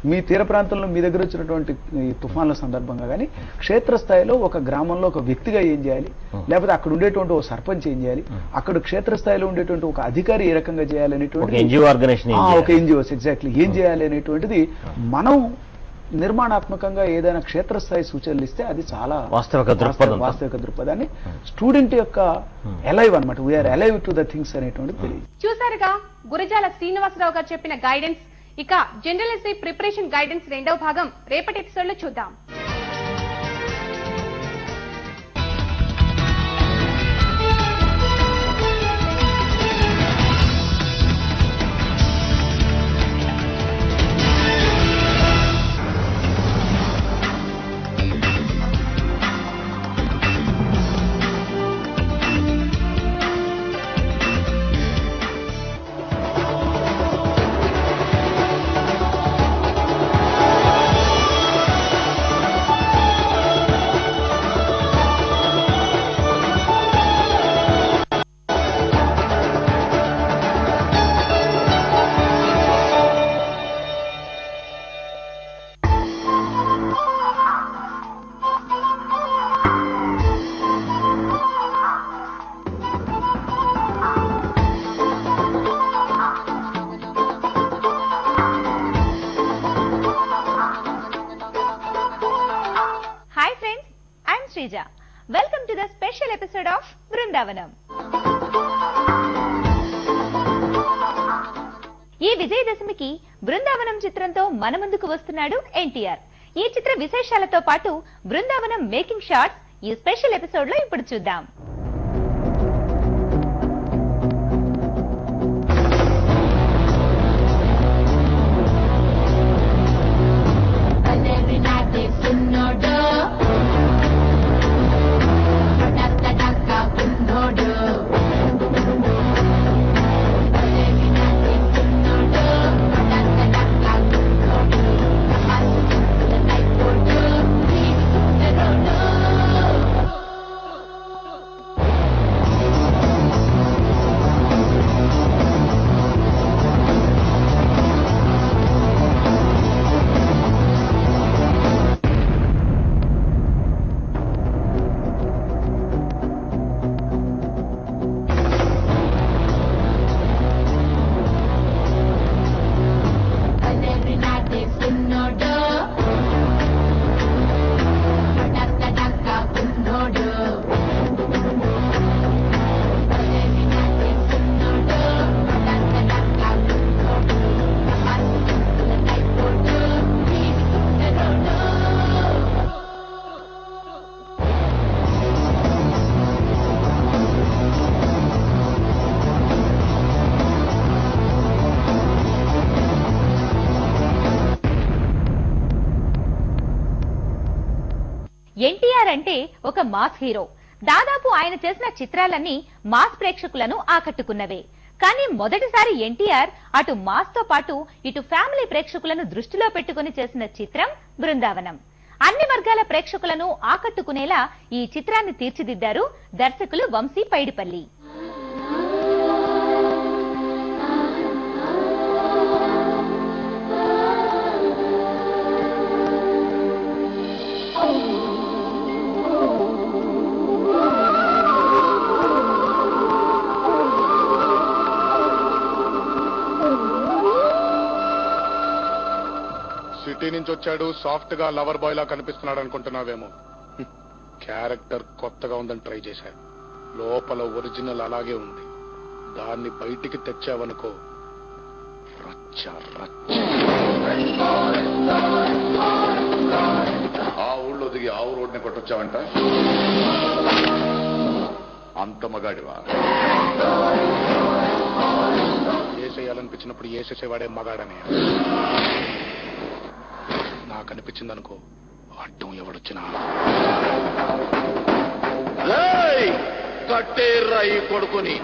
మీ తీర ప్రాంతంలో మీ దగ్గర వచ్చినటువంటి ఈ తుఫాన్ల సందర్భంగా కానీ క్షేత్రస్థాయిలో ఒక గ్రామంలో ఒక వ్యక్తిగా ఏం చేయాలి, లేకపోతే అక్కడ ఉండేటువంటి ఒక సర్పంచ్ ఏం చేయాలి, అక్కడ క్షేత్రస్థాయిలో ఉండేటువంటి ఒక అధికారి ఏ రకంగా చేయాలి అనేటువంటి ఒక ఎన్జిఓస్ ఎగ్జాక్ట్లీ ఏం చేయాలి అనేటువంటిది మనం నిర్మాణాత్మకంగా ఏదైనా క్షేత్రస్థాయి సూచనలు ఇస్తే అది చాలా వాస్తవిక దృక్పథాన్ని స్టూడెంట్ యొక్క అలైవ్ అనమాట, we are alive to the things అనేటువంటిది తెలియదు. చూసారుగా గురజాల శ్రీనివాసరావు గారు చెప్పిన గైడెన్స్. ఇక జనరల్ ఎస్ఐ ప్రిపరేషన్ గైడెన్స్ 2వ భాగం రేపటి ఎపిసోడ్ లో చూద్దాం. Welcome to the special episode of Brindavanam. ఈ విజయదశమికి బృందావనం చిత్రంతో మన ముందుకు వస్తున్నాడు ఎన్టీఆర్. ఈ చిత్ర విశేషాలతో పాటు బృందావనం మేకింగ్ షాట్స్ ఈ స్పెషల్ ఎపిసోడ్ లో ఇప్పుడు చూద్దాం. ఎన్టీఆర్ అంటే ఒక మాస్ హీరో. దాదాపు ఆయన చేసిన చిత్రాలన్నీ మాస్ ప్రేక్షకులను ఆకట్టుకున్నవే. కానీ మొదటిసారి ఎన్టీఆర్ అటు మాస్ తో పాటు ఇటు ఫ్యామిలీ ప్రేక్షకులను దృష్టిలో పెట్టుకుని చేసిన చిత్రం బృందావనం. అన్ని వర్గాల ప్రేక్షకులను ఆకట్టుకునేలా ఈ చిత్రాన్ని తీర్చిదిద్దారు దర్శకులు వంశీ పైడిపల్లి. సిటీ నుంచి వచ్చాడు, సాఫ్ట్ గా లవర్ బాయ్ లా కనిపిస్తున్నాడు అనుకుంటున్నావేమో. క్యారెక్టర్ కొత్తగా ఉందని ట్రై చేశాను. లోపల ఒరిజినల్ అలాగే ఉంది. దాన్ని బయటికి తెచ్చావనుకో రచ్చ రచ్చ. ఆ ఊళ్ళో దిగి ఆవు రోడ్ని కొట్టొచ్చావంట. అంత మగాడివా? ఏసేయాలనిపించినప్పుడు ఏసేసేవాడే మగాడనే. నాకు అనిపించిందనుకో అడ్డం ఎవడొచ్చినా కట్టేర్రా ఈ కొడుకుని.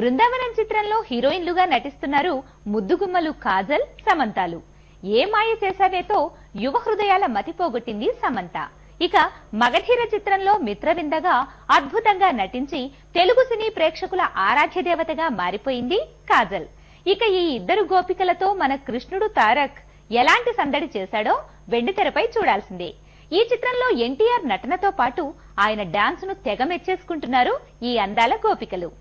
బృందావనం చిత్రంలో హీరోయిన్లుగా నటిస్తున్నారు ముద్దుగుమ్మలు కాజల్, సమంతాలు. ఏ మాయ చేసావేతో యువ హృదయాల మతిపోగొట్టింది సమంత. ఇక మగధీర చిత్రంలో మిత్రవిందగా అద్భుతంగా నటించి తెలుగు సినీ ప్రేక్షకుల ఆరాధ్య దేవతగా మారిపోయింది కాజల్. ఇక ఈ ఇద్దరు గోపికలతో మన కృష్ణుడు తారక్ ఎలాంటి సందడి చేశాడో వెండితెరపై చూడాల్సిందే. ఈ చిత్రంలో ఎన్టీఆర్ నటనతో పాటు ఆయన డాన్స్ ను తెగ మెచ్చేసుకుంటున్నారు ఈ అందాల గోపికలు.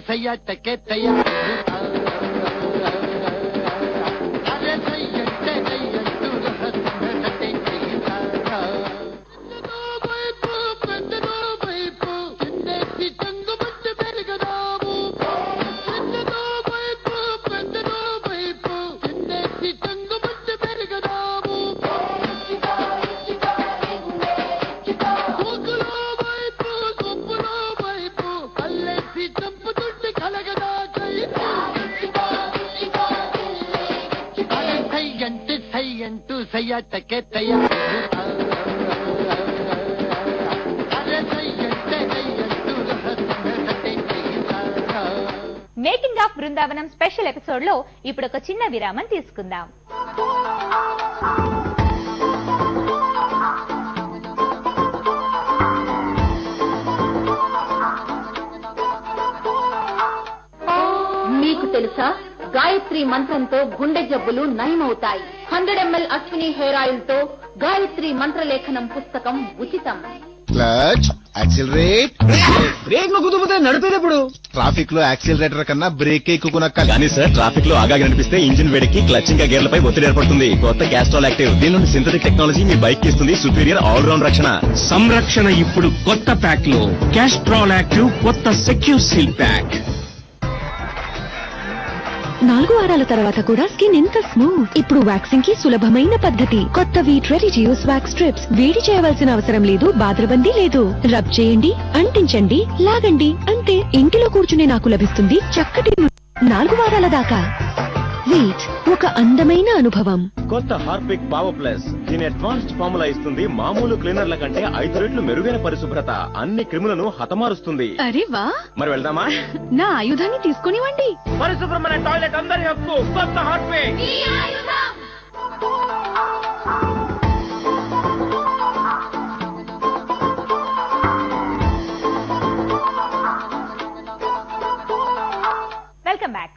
సయ్యటకే తయారు సయ్యటకే తయారు making of Brindavanam special episode లో ఇప్పుడు ఒక చిన్న విరామం తీసుకుందాం. మీకు తెలుసా, గాయత్రి మంత్రంతో గుండె జబ్బులు నయమవుతాయి. 100 ml అశ్విని హెయిర్ ఆయిల్ తో గాయత్రి మంత్రలేఖనం పుస్తకం ఉచితం. Clutch, accelerate. బ్రేక్ నొక్కుతూ నడిపేటప్పుడు ట్రాఫిక్ లో యాక్సిలరేటర్ కన్నా బ్రేక్ ఎక్కువ కానీ సార్, ట్రాఫిక్ లో ఆగాగి నడిపిస్తే ఇంజిన్ వేడికి క్లచ్ ఇంకా గేర్లపై ఒత్తిడి ఏర్పడుతుంది. కొత్త క్యాస్ట్రాల్ యాక్టివ్ దీని నుండి సింథటిక్ టెక్నాలజీ మీ బైక్ ఇస్తుంది సుపీరియర్ ఆల్ రౌండ్ రక్షణ. సంరక్షణ ఇప్పుడు కొత్త ప్యాక్ లో క్యాస్ట్రాల్ యాక్టివ్ కొత్త సెక్యూర్ సీల్ ప్యాక్. 4 వారాల తర్వాత కూడా స్కిన్ ఎంత స్మూత్. ఇప్పుడు వాక్సింగ్ కి సులభమైన పద్ధతి. కొత్త Veet ready to use wax strips. వేడి చేయవలసిన అవసరం లేదు, బాద్రబందీ లేదు. రబ్ చేయండి, అంటించండి, లాగండి, అంతే. ఇంటిలో కూర్చునే నాకు లభిస్తుంది చక్కటి 4 వారాల దాకా. వీట్, ఒక అందమైన అనుభవం. కొత్త హార్పిక్ పవర్ ప్లస్ దీని అడ్వాన్స్డ్ ఫార్ములా ఇస్తుంది మామూలు క్లీనర్ల కంటే 5 రెట్లు మెరుగైన పరిశుభ్రత. అన్ని క్రిములను హతమారుస్తుంది. అరే వా, మరి వెళ్దామా? నా ఆయుధాన్ని తీసుకునివ్వండి. పరిశుభ్రమైన టాయిలెట్ అందరి హక్కు. కొత్త హార్పిక్. Welcome back.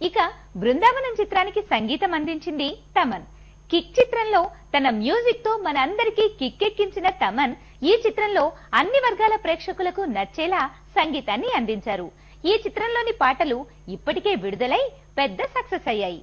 ఇక బృందావనం చిత్రానికి సంగీతం అందించింది తమన్. కిక్ చిత్రంలో తన మ్యూజిక్ తో మనందరికీ కిక్కెక్కించిన తమన్ ఈ చిత్రంలో అన్ని వర్గాల ప్రేక్షకులకు నచ్చేలా సంగీతాన్ని అందించారు. ఈ చిత్రంలోని పాటలు ఇప్పటికే విడుదలై పెద్ద సక్సెస్ అయ్యాయి.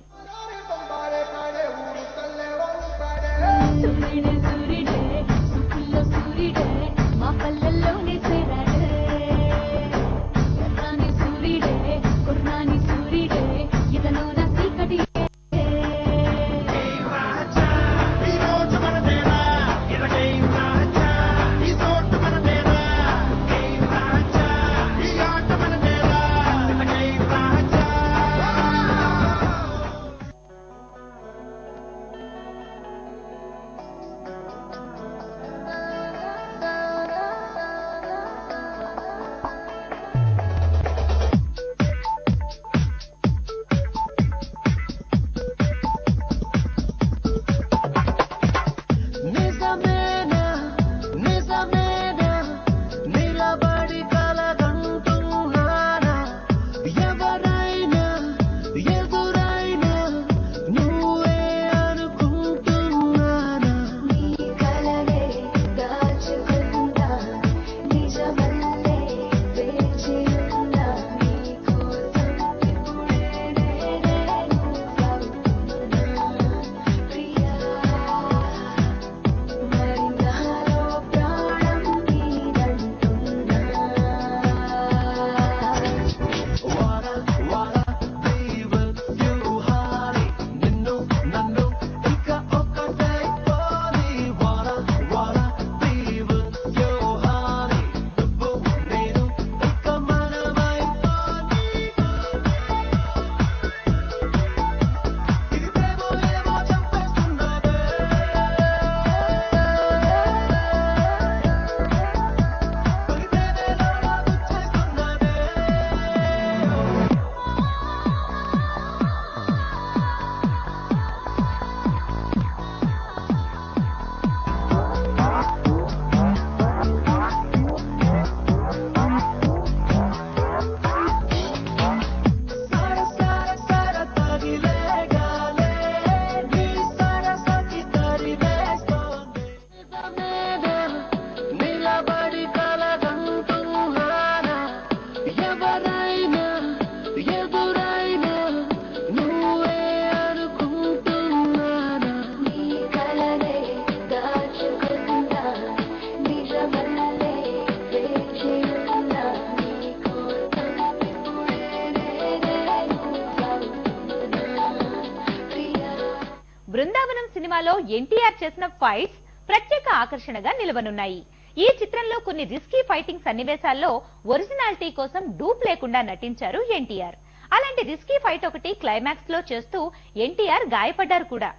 ఎన్టీఆర్ చేసిన ఫైట్స్ ప్రత్యేక ఆకర్షణగా నిలవనున్నాయి. ఈ చిత్రంలో కొన్ని రిస్కీ ఫైటింగ్ సన్నివేశాల్లో ఒరిజినాలిటీ కోసం డూప్ లేకుండా నటించారు ఎన్టీఆర్. అలాంటి రిస్కీ ఫైట్ ఒకటి క్లైమాక్స్ లో చేస్తూ ఎన్టీఆర్ గాయపడ్డారు కూడా.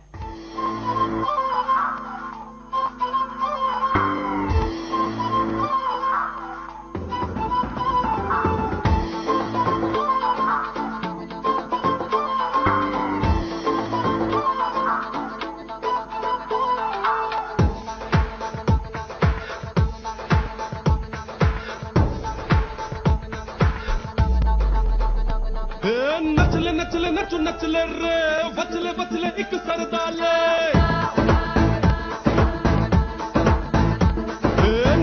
నచ్చలే నచ్చలే నచ్చు నచ్చలే రే వచ్చలే వచ్చలే ఇక్ సరదాలే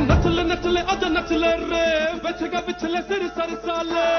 నచ్చలే నచ్చలే అద నచ్చలే రే వెచ్చగా విచ్చలే సిరి సరసాలే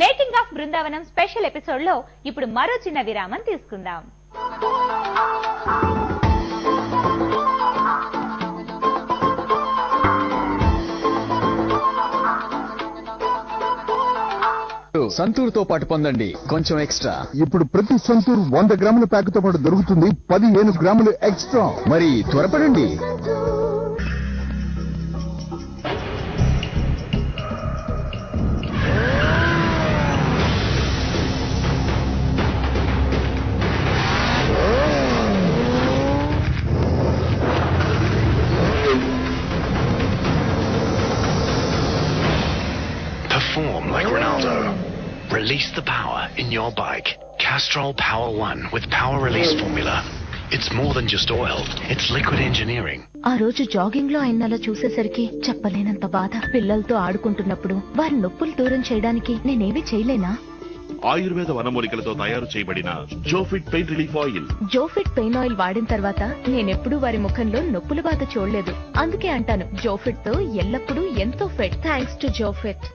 making of Brindavanam special episode లో ఇప్పుడు మరో చిన్న విరామం తీసుకుందాం. సంతూర్తో పాటు పొందండి కొంచెం ఎక్స్ట్రా. ఇప్పుడు ప్రతి సంతూర్ 100 గ్రాముల ప్యాక్ తో పాటు దొరుకుతుంది 15 గ్రాములు ఎక్స్ట్రా. మరి త్వరపడండి. Perform like Ronaldo. Release the power in your bike. Castrol Power One with power release formula. It's more than just oil. It's liquid engineering. ఆ రోజు జాగింగ్ లో ఆయనలా చూసేసరికి చెప్పలేనంత బాధ. పిల్లలతో ఆడుకుంటున్నప్పుడు వారి నొప్పులు దూరం చేయడానికి నేనేమీ చేయలేనా? ఆయుర్వేద వనమూలికలతో తయారు చేయబడిన Zofit pain relief oil. Zofit pain oil వాడిన తర్వాత నేనెప్పుడు వారి ముఖంలో నొప్పుల బాధ చూడలేదు. అందుకే అంటాను జోఫిట్ తో ఎల్లప్పుడూ ఎంతో fit. Thanks to Zofit.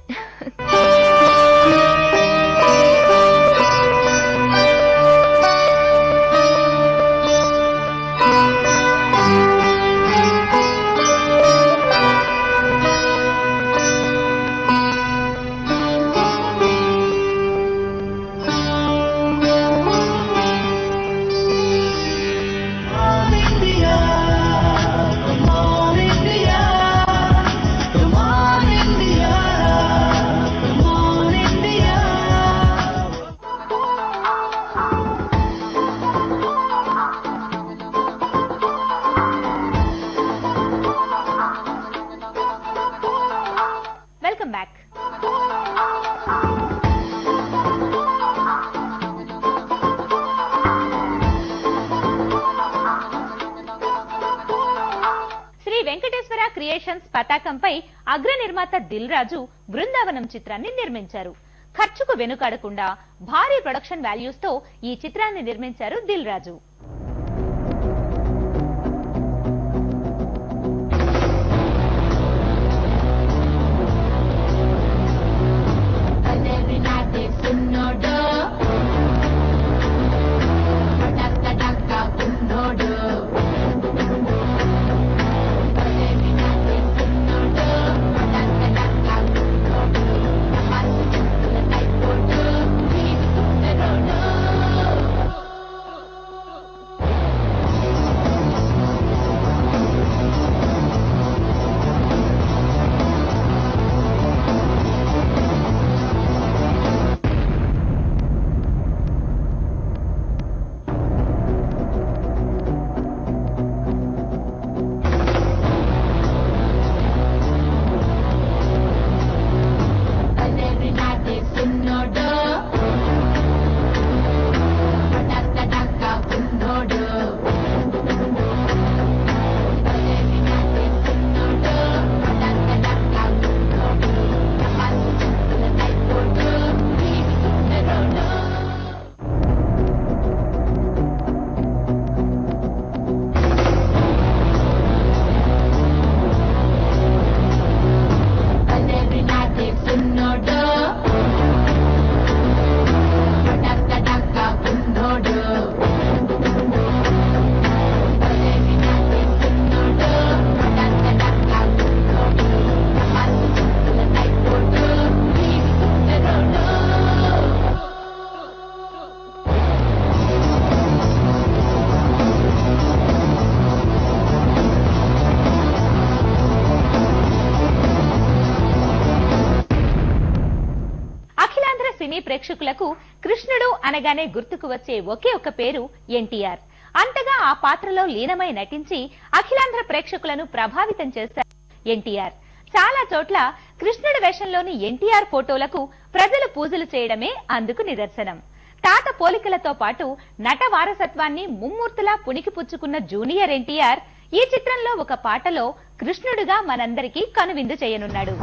Welcome back. Sri Venkateswara creations పతాకంపై అగ్ర నిర్మాత దిల్ రాజు బృందావనం చిత్రాన్ని నిర్మించారు. ఖర్చుకు వెనుకాడకుండా భారీ ప్రొడక్షన్ వాల్యూస్ తో ఈ చిత్రాన్ని నిర్మించారు దిల్ రాజు. ప్రేక్షకులకు కృష్ణుడు అనగానే గుర్తుకు వచ్చే ఒకే ఒక పేరు ఎన్టీఆర్. అంతగా ఆ పాత్రలో లీనమై నటించి అఖిలాంధ్ర ప్రేక్షకులను ప్రభావితం చేశారు ఎన్టీఆర్. చాలా చోట్ల కృష్ణుడి వేషంలోని ఎన్టీఆర్ ఫోటోలకు ప్రజలు పూజలు చేయడమే అందుకు నిదర్శనం. తాత పోలికలతో పాటు నట వారసత్వాన్ని ముమ్మూర్తులా పుణికిపుచ్చుకున్న జూనియర్ ఎన్టీఆర్ ఈ చిత్రంలో ఒక పాటలో కృష్ణుడిగా మనందరికీ కనువిందు చేయనున్నాడు.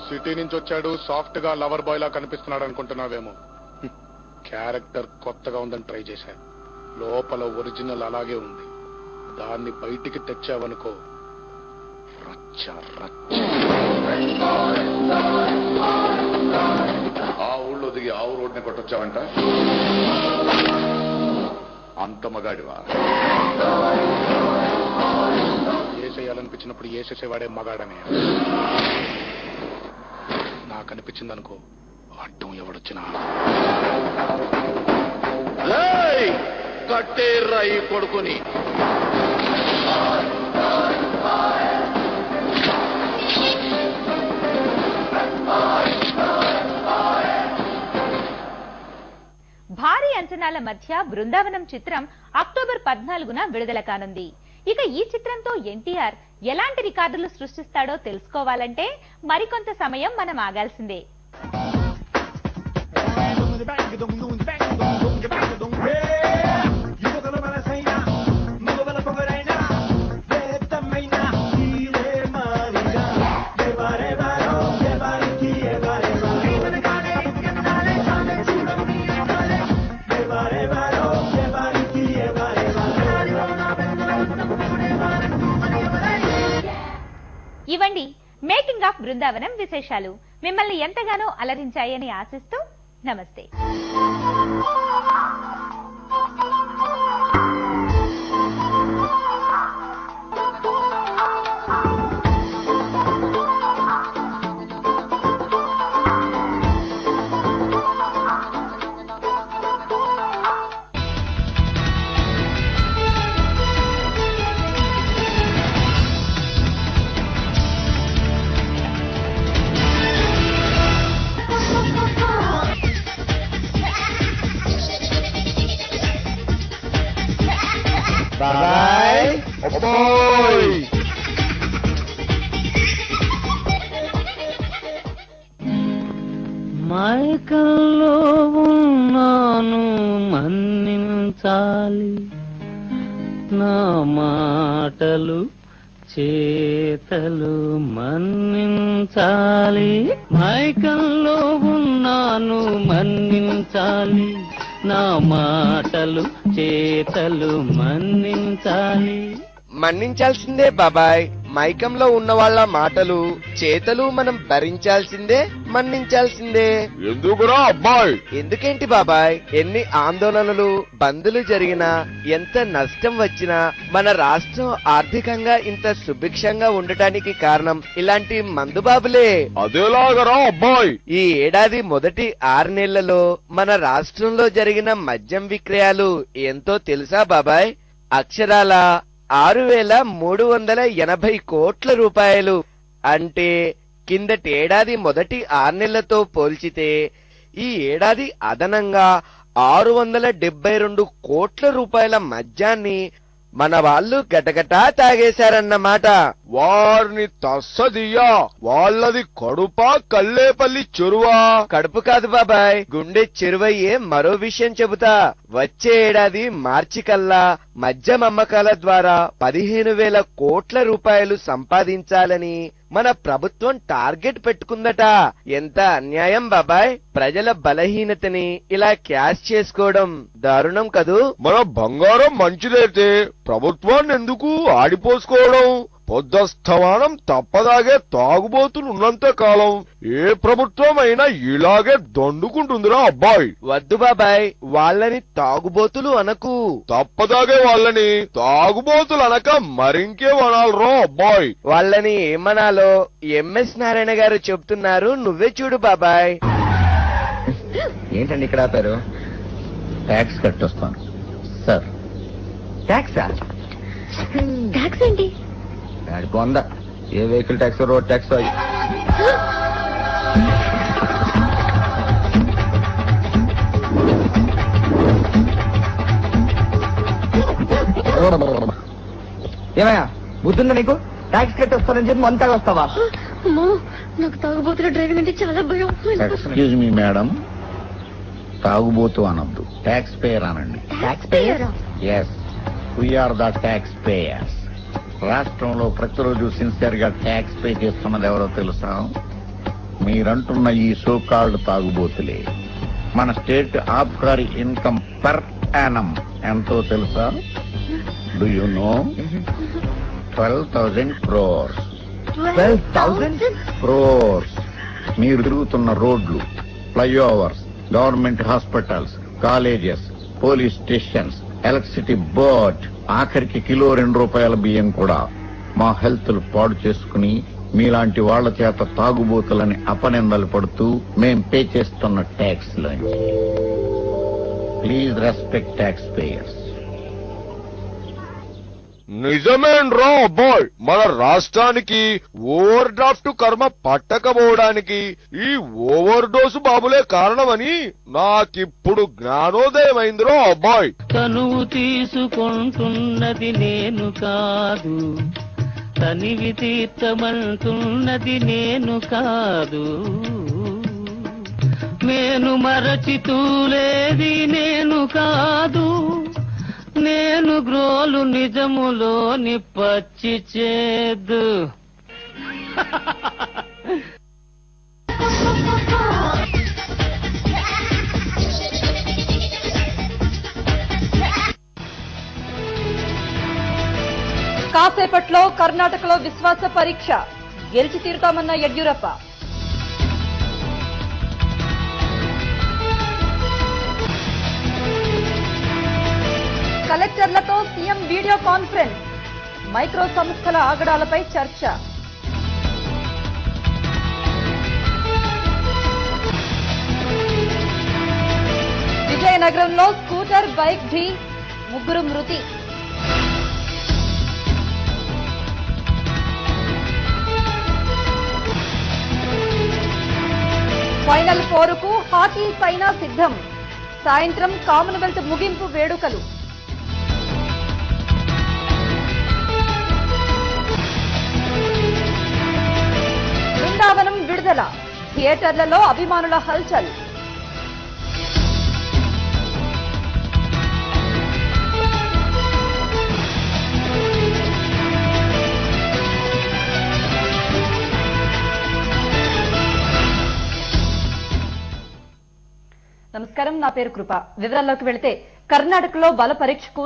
సిటీ నుంచి వచ్చాడు, సాఫ్ట్ గా లవర్ బాయ్ లా కనిపిస్తున్నాడు అనుకుంటున్నావేమో. క్యారెక్టర్ కొత్తగా ఉందని ట్రై చేశాను. లోపల ఒరిజినల్ అలాగే ఉంది. దాన్ని బయటికి తెచ్చావనుకో రచ్చ రచ్చ. ఆ ఊళ్ళో దిగి ఆవు రోడ్ని కొట్టొచ్చావంట. అంత మగాడివా? ఏసేయాలనిపించినప్పుడు ఏసేసేవాడే మగాడనే. నాకు అనిపించింది అనుకో, అడ్డం ఎవడొచ్చినా కట్టేర్రా ఈ కొడుకుని. భారీ అంచనాల మధ్య బృందావనం చిత్రం అక్టోబర్ 14న విడుదల కానుంది. ఇక ఈ చిత్రంతో ఎన్టీఆర్ ఎలాంటి రికార్డులు సృష్టిస్తాడో తెలుసుకోవాలంటే మరికొంత సమయం మనం ఆగాల్సిందే. ఇవండి మేకింగ్ ఆఫ్ బృందావనం విశేషాలు. మిమ్మల్ని ఎంతగానో అలరించాయని ఆశిస్తూ నమస్తే. మైకల్లో ఉన్నాను మన్నించాలి, నా మాటలు చేతలు మన్నించాలి, మైకంలో ఉన్నాను మన్నించాలి, నా మాటలు చేతలు మన్నించాలి. మన్నించాల్సిందే బాబాయ్. మైకంలో ఉన్న వాళ్ళ మాటలు చేతలు మనం భరించాల్సిందే, మన్నించాల్సిందే. ఎందుకురా అబ్బాయి? ఎందుకేంటి బాబాయ్, ఎన్ని ఆందోళనలు బందులు జరిగినా, ఎంత నష్టం వచ్చినా మన రాష్ట్రం ఆర్థికంగా ఇంత సుభిక్షంగా ఉండటానికి కారణం ఇలాంటి మందుబాబులే. అదేలాగరా అబ్బాయి? ఈ ఏడాది మొదటి 6 నెలలలో మన రాష్ట్రంలో జరిగిన మద్యం విక్రయాలు ఎంతో తెలుసా బాబాయ్? అక్షరాల 6,380 కోట్ల రూపాయలు. అంటే కిందటేడాది మొదటి 6 నెలలతో పోల్చితే ఈ ఏడాది అదనంగా 672 కోట్ల రూపాయల మద్యాన్ని మన వాళ్ళు గటగటా తాగేశారన్నమాట. వారిని తస్సదియ్యా, వాళ్ళది కడుపా కల్లేపల్లి చెరువా? కడుపు కాదు బాబాయ్, గుండె చెరువయ్యే మరో విషయం చెబుతా. వచ్చే ఏడాది మార్చి కల్లా మద్యం అమ్మకాల ద్వారా 15,000 కోట్ల రూపాయలు సంపాదించాలని మన ప్రభుత్వం టార్గెట్ పెట్టుకుందట. ఎంత అన్యాయం బాబాయ్, ప్రజల బలహీనతని ఇలా క్యాష్ చేసుకోవడం దారుణం కదూ. మన బంగారం మంచిదైతే ప్రభుత్వాన్ని ఎందుకు ఆడిపోసుకోవడం? పొద్దస్తమానం తప్పదాగే తాగుబోతులు ఉన్నంత కాలం ఏ ప్రభుత్వం అయినా ఇలాగే దండుకుంటుందిరా అబ్బాయి. వద్దు బాబాయ్, వాళ్ళని తాగుబోతులు అనకు. తప్పదాగే వాళ్ళని తాగుబోతులు అనక మరింకే వనాలరా అబ్బాయి. వాళ్ళని ఏమనాలో ఎంఎస్ నారాయణ గారు చెప్తున్నారు, నువ్వే చూడు బాబాయ్. ఏంటండి ఇక్కడ ఆపారు? ట్యాక్స్ కట్టొస్తాను సార్. ట్యాక్సా? ట్యాక్స్ ఏంటి? పొందా ఏ వెహికల్ ట్యాక్స్, రోడ్ ట్యాక్స్. ఏమయ్యా బుద్ధుందా నీకు? ట్యాక్స్ కట్టి వస్తానని చెప్పి అంతా వస్తావా? నాకు తాగుబోతున్న డ్రైవింగ్ అంటే చాలా భయం. ఎక్స్క్యూజ్ మీ మేడం, తాగుబోతు అనద్దు, ట్యాక్స్ పేయర్ అనండి. ట్యాక్స్ పేయరా? Yes, we are the tax payers. రాష్ట్రంలో ప్రతిరోజు సిన్సియర్ గా ట్యాక్స్ పే చేస్తున్నది ఎవరో తెలుసా? మీరంటున్న ఈ సోకాల్డ్ తాగుబోతులే. మన స్టేట్ ఆబ్కారీ ఇన్కమ్ పర్ యానం ఎంతో తెలుసా? Do you know? 12,000 crores. 12,000 crores. మీరు తిరుగుతున్న రోడ్లు, flyovers, government hospitals, colleges, police stations, electricity board, ఆఖరికి కిలో 2 రూపాయల బియ్యం కూడా మా హెల్త్ పాడు చేసుకుని మీలాంటి వాళ్ల చేత తాగుబోతులని అపనిందలు పడుతూ మేం పే చేస్తున్న ట్యాక్స్ లని. Please respect tax payers. నిజమేంట్రా అబ్బాయ్, మన రాష్ట్రానికి ఓవర్ డ్రాఫ్ట్ కర్మ పట్టకపోవడానికి ఈ ఓవర్ డోసు బాబులే కారణమని నాకిప్పుడు జ్ఞానోదయం అయిందిరా అబ్బాయ్. తనువు తీసుకుంటున్నది నేను కాదు, తనివి తీర్చమంటున్నది నేను కాదు, నేను మరచి తూలేది నేను కాదు, నేను గ్రోలు నిజములోని పచ్చి చేదు. కాసేపట్లో కర్ణాటకలో విశ్వాస పరీక్ష, గెలిచి తీరుతామన్న యడ్యూరప్ప. కలెక్టర్లతో సీఎం వీడియో కాన్ఫరెన్స్, మైక్రో సంస్థల ఆగడాలపై చర్చ. విజయనగరంలో స్కూటర్ బైక్ ఢీ, 3 మృతి. ఫైనల్ 4కు హాకీ సైనా సిద్ధం, సాయంత్రం కామన్వెల్త్ ముగింపు వేడుకలు. బృందావనం విడుదల, థియేటర్లలో అభిమానుల హల్చల్. నమస్కారం, నా పేరు కృప. వివరాల్లోకి వెళితే కర్ణాటకలో బల పరీక్షకు